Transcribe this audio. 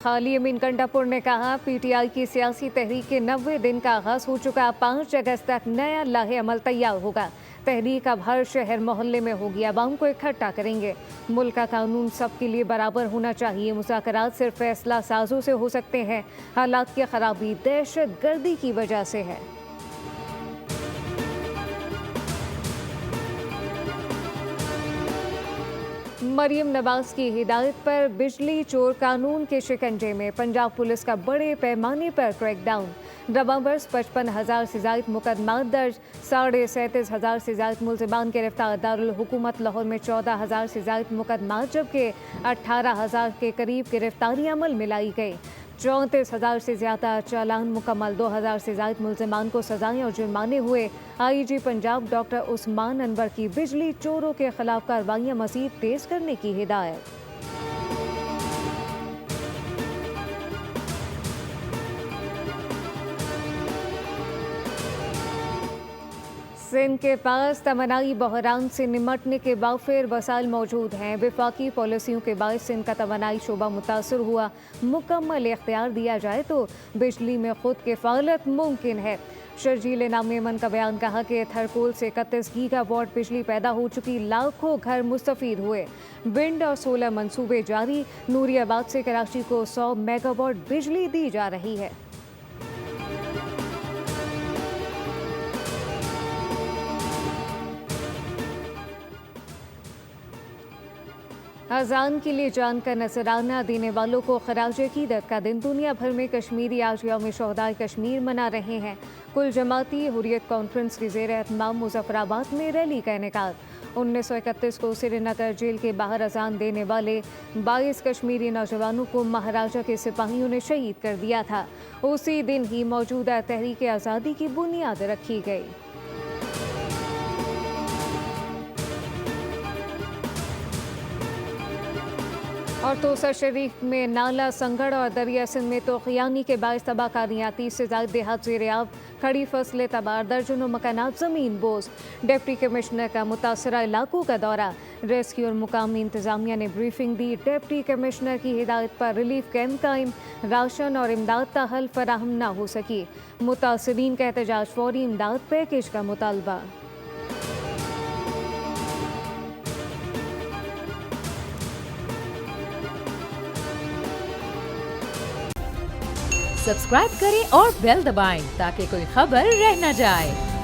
खाली अमीन कंडापुर ने कहा, पीटीआई की सियासी तहरीक के 90 दिन का आगाज हो चुका। 5 अगस्त तक नया लाहे अमल तैयार होगा। तहरीक अब हर शहर मोहल्ले में होगी। आवाम को इकट्ठा करेंगे। मुल्क का कानून सबके लिए बराबर होना चाहिए। मुज़ाकरात सिर्फ फैसला साजों से हो सकते हैं। हालात की खराबी दहशत गर्दी की वजह से है। मरियम नवाज की हिदायत पर बिजली चोर कानून के शिकंजे में। पंजाब पुलिस का बड़े पैमाने पर क्रैकडाउन। नवंबर 55,000 से ज्यादा मुकदमा दर्ज। 37,500 से ज्यादा मुलजिमान गिरफ्तार। दारुल हुकूमत लाहौर में 14,000 से ज्यादा मुकदमा, जबकि 18,000 के करीब गिरफ्तारी अमल में लाई गई। 34,000 से ज्यादा चालान मुकम्मल। 2,000 से ज्यादा मुलजिमान को सजाएं और जुर्माने हुए। आईजी पंजाब डॉक्टर उस्मान अनवर की बिजली चोरों के खिलाफ कार्रवाइयां मजीद तेज करने की हिदायत। सिंध के पास तमन्नाई बहरान से निमटने के बाफिर वसाइल मौजूद हैं। विफाकी पॉलिसियों के बायस सिंध का तमन्नाई शोबा मुतासर हुआ। मुकम्मल इख्तियार दिया जाए तो बिजली में खुद किफालत मुमकिन है। शर्जील इनाम मेमन का बयान, कहा कि थरकोल से 31 गीगावाट बिजली पैदा हो चुकी। लाखों घर मुस्तफीद हुए। विंड और सोलर मंसूबे जारी। नूरियाबाद से कराची को 100 मेगावाट बिजली दी जा रही है। अजान के लिए जान का नजराना देने वालों को खराज अकीदत का दिन। दुनिया भर में कश्मीरी आज यौम शोहदाए कश्मीर मना रहे हैं। कुल जमाती हुर्रियत कॉन्फ्रेंस की ज़ेर एहतमाम मुजफ्फराबाद में रैली का इनेकाद। 1931 को श्रीनगर जेल के बाहर अजान देने वाले 22 कश्मीरी नौजवानों को महाराजा के सिपाहियों ने शहीद कर दिया था। उसी दिन ही मौजूदा तहरीक आज़ादी की बुनियाद रखी गई। और तोसा शरीफ में नाला संगड़ और दरिया सिंध में तो खियानी के बायस तबाहकारियाँ। 30 से ज्यादा देहात ज़ेर-ए-आब। खड़ी फसलें तबाह। दर्जनों मकानात ज़मीन बोझ। डिप्टी कमिश्नर का मुतासरा इलाकों का दौरा। रेस्क्यू और मुकामी इंतजामिया ने ब्रीफिंग दी। डिप्टी कमिश्नर की हिदायत पर रिलीफ कैंप कायम। राशन और इमदाद का हल फराहम न हो सकी। मुतासरीन का एहतजाज, फौरी इमदाद पैकेज का मुतालबा। सब्सक्राइब करें और बेल दबाएं ताकि कोई खबर रह न जाए।